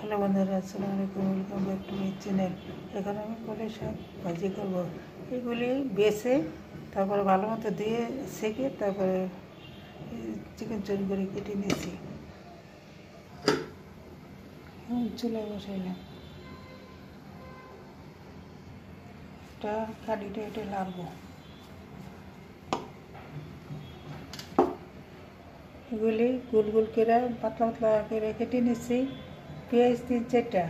Hello বন্ধুরা, আসসালামু আলাইকুম, welcome back to my channel. এখন আমি কলাই শাক ভাজি করব। এগুলি বেছে তারপরে ভালো মতো ধুয়ে সেঁকে তারপরে চিকেন চুরি করে কেটে নিয়েছি। চুলায় বসাইলাম, এটা কাঠিটা এটা লাড়বো। এগুলি গোল গোল করে পাতলা পাতলা করে কেটে নিচ্ছি। পেঁয়াজ 3-4টা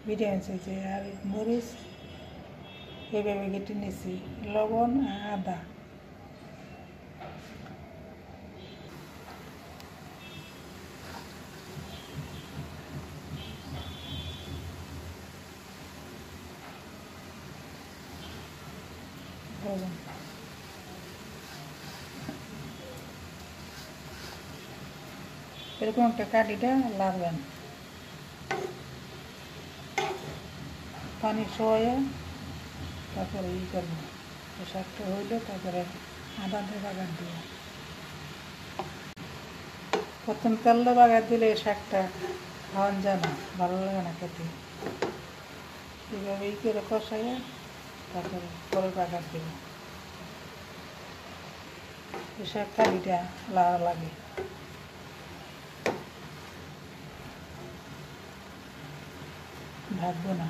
মিডিয়াম সাইজে, আর মরিচ এভাবে কেটে নিচ্ছি, লবণ আর আদা। এরকম একটা কাঠিটা লাগবেন, পানি শোয়া তারপরে করবো। শাকটা হইলে তারপরে আদা দিয়ে বাগার দিব। প্রথম তেলে বাগার দিলে শাকটা খাওয়ান যায় না, ভালো লাগে না খেতে। এইভাবে করে কষাইয়া তারপরে পরে বাগার দিব। শাক কাঠিটা লাড়া লাগে। ঢাকবো না,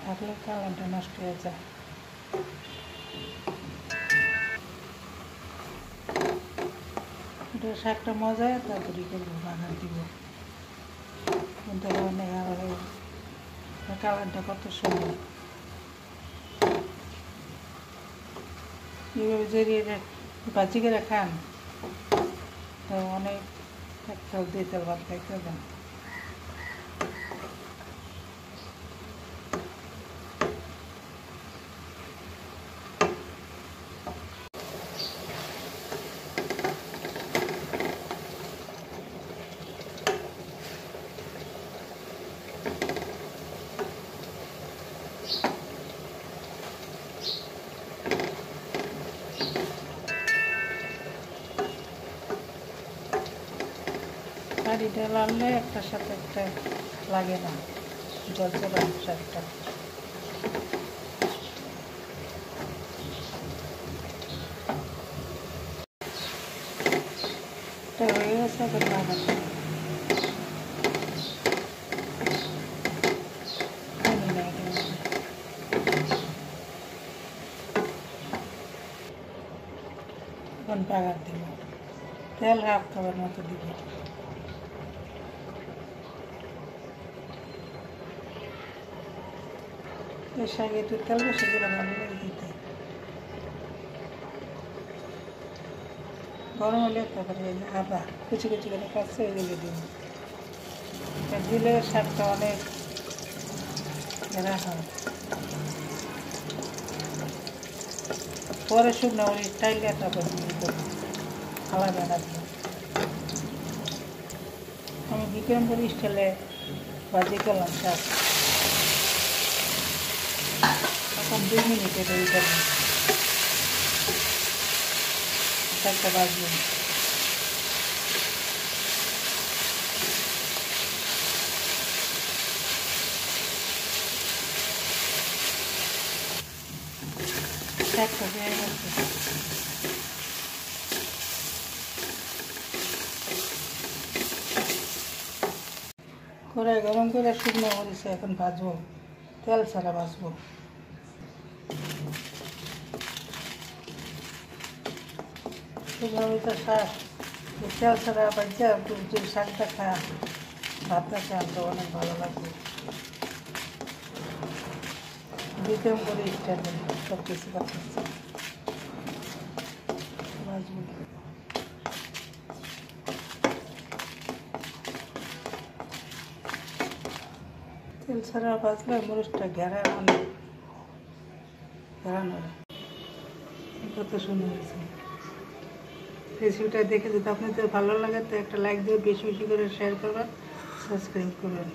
থাকলে কালারটা নষ্ট হয়ে যায়। এটা শাকটা মজায় তারপরে করবো, বাগার দিব। কিন্তু অনেক কালারটা কত সুন্দর। এইভাবে যদি ভাজি করে খান তো অনেক এক তেল 2 তেল ভাত খাইতে দেন। কাঠিটা লাড়লে একটার সাথে একটা লাগে না, জলজলা শাকটা। এটা হয়ে গেছে, এখন বাগার এখন বাগার দিব। তেল হাফ খাবার মতো দিব। এর শাকে একটু তেল বেশি দিলে ভালো লাগে দিতে। গরম হলে তারপরে আদা কুচি কুচি করে কাটছে এগুলো দিব। এটা দিলে শাকটা অনেক ঘেরা হয়। পরে শুকনো মরিচ টাইলে তারপর আলাদা রাখবো। আমি বিক্রমপুর স্টাইলে ভাজি করলাম শাক। এখন 2 মিনিটে তৈরি করবো, শাকটা ভাজবো। শাকটা হয়ে গেছে। কড়াই গরম করে শুকনো মরিচে এখন ভাজবো, তেল ছাড়া ভাজবো। শুকনো মরিচের শাক তেল ছাড়া ভাজা যে শাকটা খান, ভাতটা খান তো অনেক ভালো লাগবে। দিতেও করে স্টাইলে সব কিছু ভাজবো। তেল ছাড়া ভাজলে মরিচটা ঘেরায়, অনেক ঘেরানো কত সুন্দর হয়েছে। রেসিপিটা দেখে যদি আপনাদের ভালো লাগে তো একটা লাইক দিয়ে বেশি বেশি করে শেয়ার করবেন, সাবস্ক্রাইব করবেন।